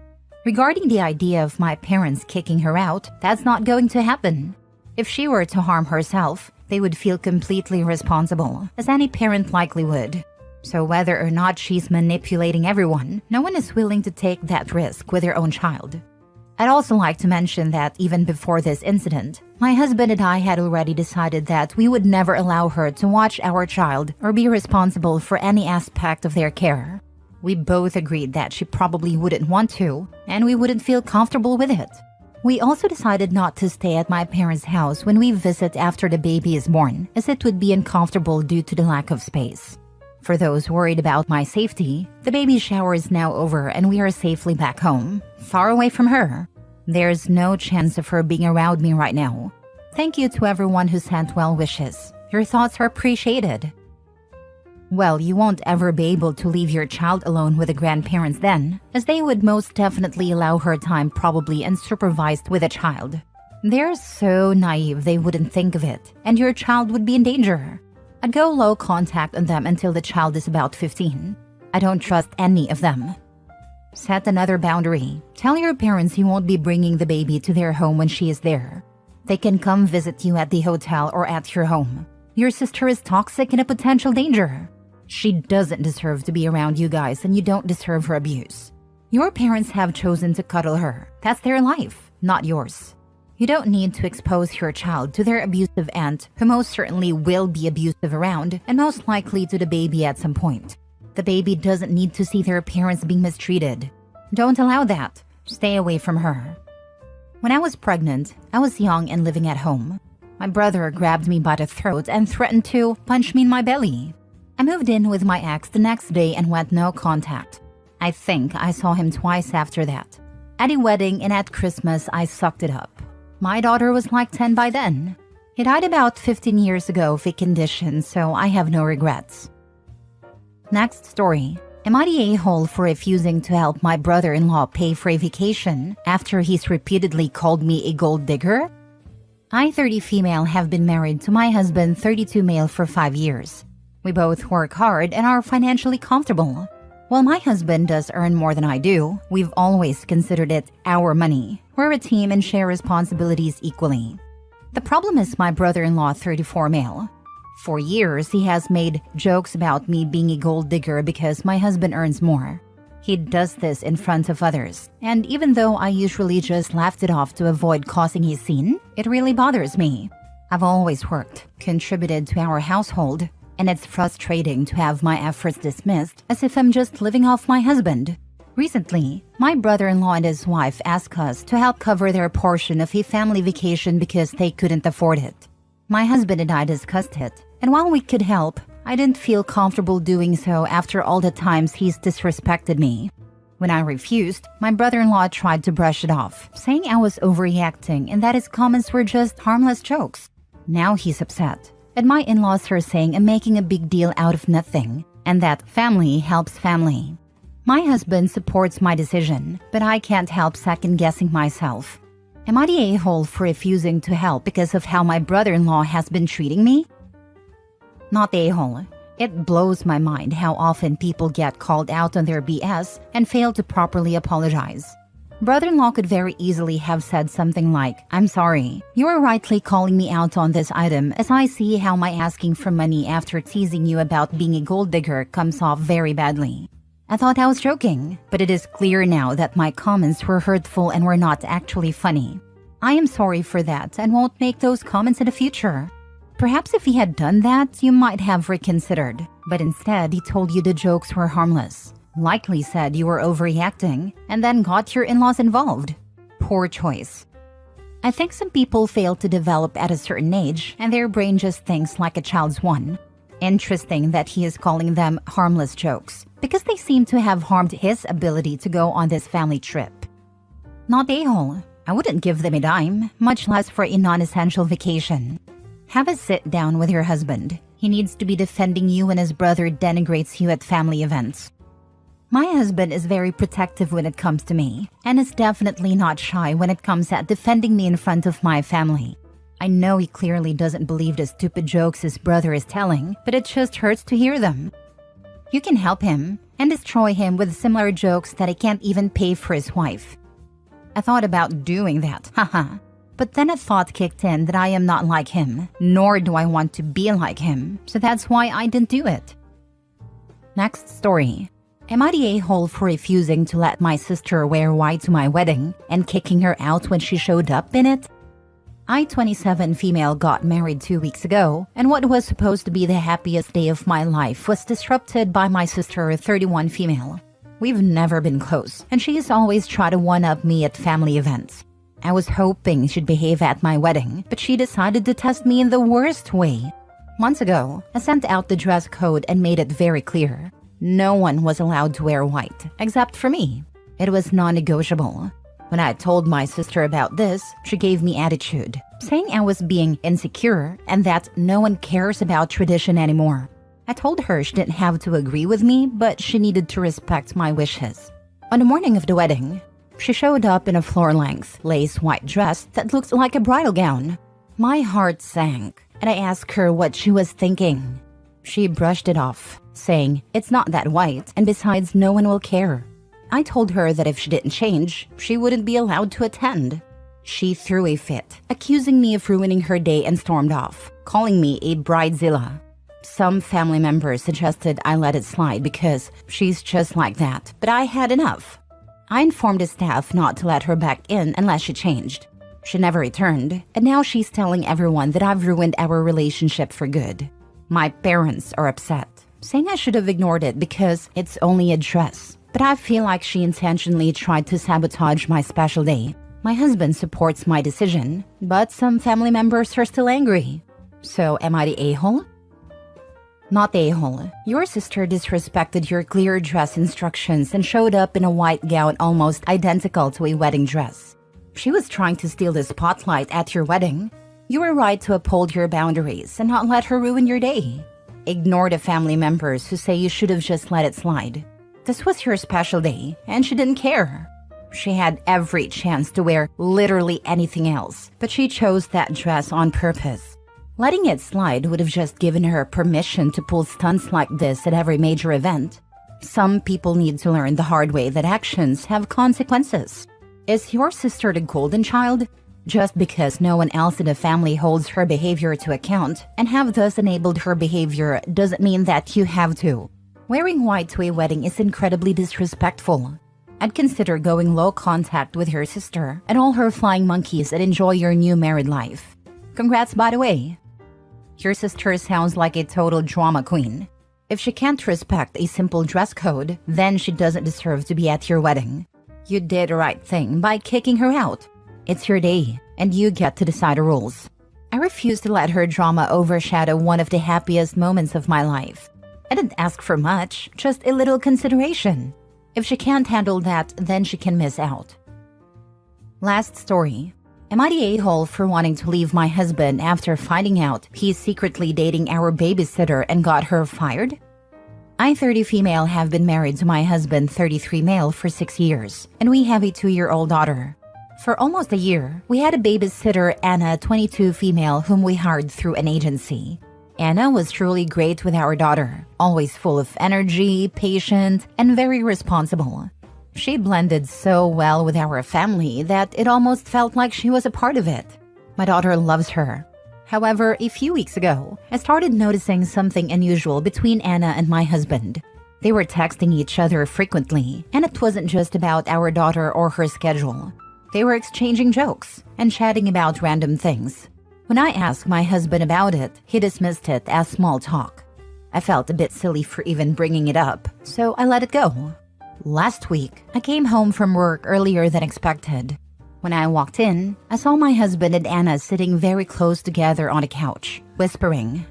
Regarding the idea of my parents kicking her out, that's not going to happen. If she were to harm herself, they would feel completely responsible, as any parent likely would. So whether or not she's manipulating everyone, no one is willing to take that risk with their own child. I'd also like to mention that even before this incident, my husband and I had already decided that we would never allow her to watch our child or be responsible for any aspect of their care. We both agreed that she probably wouldn't want to, and we wouldn't feel comfortable with it. We also decided not to stay at my parents' house when we visit after the baby is born, as it would be uncomfortable due to the lack of space. For those worried about my safety, the baby shower is now over and we are safely back home, far away from her. There's no chance of her being around me right now. Thank you to everyone who sent well wishes. Your thoughts are appreciated. Well, you won't ever be able to leave your child alone with the grandparents then, as they would most definitely allow her time probably unsupervised with a child. They're so naive they wouldn't think of it, and your child would be in danger. I'd go low contact on them until the child is about 15. I don't trust any of them. Set another boundary. Tell your parents you won't be bringing the baby to their home when she is there. They can come visit you at the hotel or at your home. Your sister is toxic and a potential danger. She doesn't deserve to be around you guys, and you don't deserve her abuse. Your parents have chosen to cuddle her. That's their life, not yours. You don't need to expose your child to their abusive aunt, who most certainly will be abusive around and most likely to the baby at some point. The baby doesn't need to see their parents being mistreated. Don't allow that. Stay away from her. When I was pregnant, I was young and living at home. My brother grabbed me by the throat and threatened to punch me in my belly. I moved in with my ex the next day and went no contact. I think I saw him twice after that. At a wedding and at Christmas, I sucked it up. My daughter was like 10 by then. He died about 15 years ago of a condition, so I have no regrets. Next story. Am I the a-hole for refusing to help my brother-in-law pay for a vacation after he's repeatedly called me a gold digger? I, 30 female, have been married to my husband, 32 male, for 5 years. We both work hard and are financially comfortable. While my husband does earn more than I do, we've always considered it our money. We're a team and share responsibilities equally. The problem is my brother-in-law, 34 male. For years, he has made jokes about me being a gold digger because my husband earns more. He does this in front of others, and even though I usually just laughed it off to avoid causing a scene, it really bothers me. I've always worked, contributed to our household, and it's frustrating to have my efforts dismissed as if I'm just living off my husband. Recently, my brother-in-law and his wife asked us to help cover their portion of a family vacation because they couldn't afford it. My husband and I discussed it, and while we could help, I didn't feel comfortable doing so after all the times he's disrespected me. When I refused, my brother-in-law tried to brush it off, saying I was overreacting and that his comments were just harmless jokes. Now he's upset, and my in-laws are saying I'm making a big deal out of nothing, and that family helps family. My husband supports my decision, but I can't help second-guessing myself. Am I the a-hole for refusing to help because of how my brother-in-law has been treating me? Not the a-hole. It blows my mind how often people get called out on their BS and fail to properly apologize. Brother-in-law could very easily have said something like, "I'm sorry, you are rightly calling me out on this item as I see how my asking for money after teasing you about being a gold digger comes off very badly. I thought I was joking, but it is clear now that my comments were hurtful and were not actually funny. I am sorry for that and won't make those comments in the future." Perhaps if he had done that, you might have reconsidered, but instead he told you the jokes were harmless. Likely said you were overreacting, and then got your in-laws involved. Poor choice. I think some people fail to develop at a certain age, and their brain just thinks like a child's one. Interesting that he is calling them harmless jokes, because they seem to have harmed his ability to go on this family trip. Not a-hole. I wouldn't give them a dime, much less for a non-essential vacation. Have a sit down with your husband. He needs to be defending you when his brother denigrates you at family events. My husband is very protective when it comes to me, and is definitely not shy when it comes at defending me in front of my family. I know he clearly doesn't believe the stupid jokes his brother is telling, but it just hurts to hear them. You can help him and destroy him with similar jokes that he can't even pay for his wife. I thought about doing that, haha. But then a thought kicked in that I am not like him, nor do I want to be like him, so that's why I didn't do it. Next story. Am I the a-hole for refusing to let my sister wear white to my wedding and kicking her out when she showed up in it? I, 27 female, got married 2 weeks ago, and what was supposed to be the happiest day of my life was disrupted by my sister, 31 female. We've never been close, and she has always tried to one-up me at family events. I was hoping she'd behave at my wedding, but she decided to test me in the worst way. Months ago, I sent out the dress code and made it very clear. No one was allowed to wear white, except for me. It was non-negotiable. When I told my sister about this, she gave me attitude, saying I was being insecure and that no one cares about tradition anymore. I told her she didn't have to agree with me, but she needed to respect my wishes. On the morning of the wedding, she showed up in a floor-length, lace white dress that looked like a bridal gown. My heart sank, and I asked her what she was thinking. She brushed it off, saying, "It's not that white, and besides, no one will care." I told her that if she didn't change, she wouldn't be allowed to attend. She threw a fit, accusing me of ruining her day and stormed off, calling me a bridezilla. Some family members suggested I let it slide because she's just like that, but I had enough. I informed the staff not to let her back in unless she changed. She never returned, and now she's telling everyone that I've ruined our relationship for good. My parents are upset, saying I should have ignored it because it's only a dress. But I feel like she intentionally tried to sabotage my special day. My husband supports my decision, but some family members are still angry. So am I the a-hole? Not the a-hole. Your sister disrespected your clear dress instructions and showed up in a white gown almost identical to a wedding dress. She was trying to steal the spotlight at your wedding. You were right to uphold your boundaries and not let her ruin your day. Ignore the family members who say you should have just let it slide. This was your special day, and she didn't care. She had every chance to wear literally anything else, but she chose that dress on purpose. Letting it slide would have just given her permission to pull stunts like this at every major event. Some people need to learn the hard way that actions have consequences. Is your sister the golden child? Just because no one else in the family holds her behavior to account and have thus enabled her behavior doesn't mean that you have to. Wearing white to a wedding is incredibly disrespectful. I'd consider going low contact with her sister and all her flying monkeys and enjoy your new married life. Congrats, by the way. Your sister sounds like a total drama queen. If she can't respect a simple dress code, then she doesn't deserve to be at your wedding. You did the right thing by kicking her out. It's your day, and you get to decide the rules. I refuse to let her drama overshadow one of the happiest moments of my life. I didn't ask for much, just a little consideration. If she can't handle that, then she can miss out. Last story. Am I the a-hole for wanting to leave my husband after finding out he's secretly dating our babysitter and got her fired? I, 30 female, have been married to my husband, 33 male, for 6 years, and we have a 2-year-old daughter. For almost a year, we had a babysitter, Anna, 22 female, whom we hired through an agency. Anna was truly great with our daughter, always full of energy, patient, and very responsible. She blended so well with our family that it almost felt like she was a part of it. My daughter loves her. However, a few weeks ago, I started noticing something unusual between Anna and my husband. They were texting each other frequently, and it wasn't just about our daughter or her schedule. They were exchanging jokes and chatting about random things. When I asked my husband about it, he dismissed it as small talk. I felt a bit silly for even bringing it up, so I let it go. Last week, I came home from work earlier than expected. When I walked in, I saw my husband and Anna sitting very close together on a couch, whispering.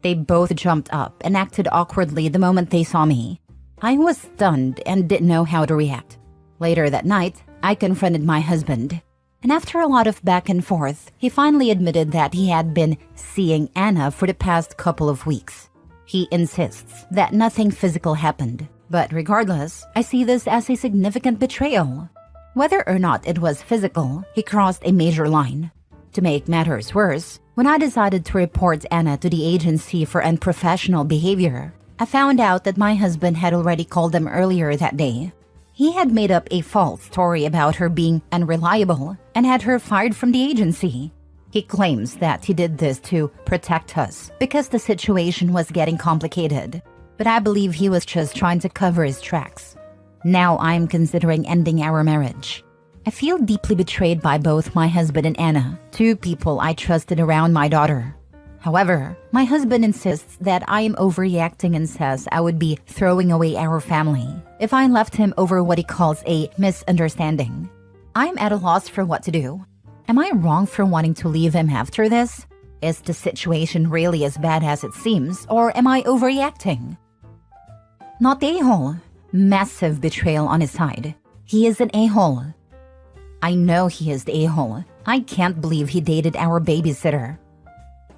They both jumped up and acted awkwardly the moment they saw me. I was stunned and didn't know how to react. Later that night, I confronted my husband. And after a lot of back and forth, he finally admitted that he had been seeing Anna for the past couple of weeks. He insists that nothing physical happened, but regardless, I see this as a significant betrayal. Whether or not it was physical, he crossed a major line. To make matters worse, when I decided to report Anna to the agency for unprofessional behavior, I found out that my husband had already called them earlier that day. He had made up a false story about her being unreliable and had her fired from the agency. He claims that he did this to protect us because the situation was getting complicated. but I believe he was just trying to cover his tracks. Now I'm considering ending our marriage. I feel deeply betrayed by both my husband and Anna, two people I trusted around my daughter. However, my husband insists that I am overreacting and says I would be throwing away our family if I left him over what he calls a misunderstanding. I'm at a loss for what to do. Am I wrong for wanting to leave him after this? Is the situation really as bad as it seems, or am I overreacting? Not the a-hole. Massive betrayal on his side. He is an a-hole. I know he is the a-hole. I can't believe he dated our babysitter.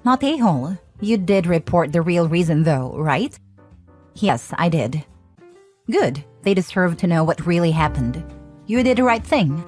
Not the a-hole. You did report the real reason though, right? Yes, I did. Good. They deserve to know what really happened. You did the right thing.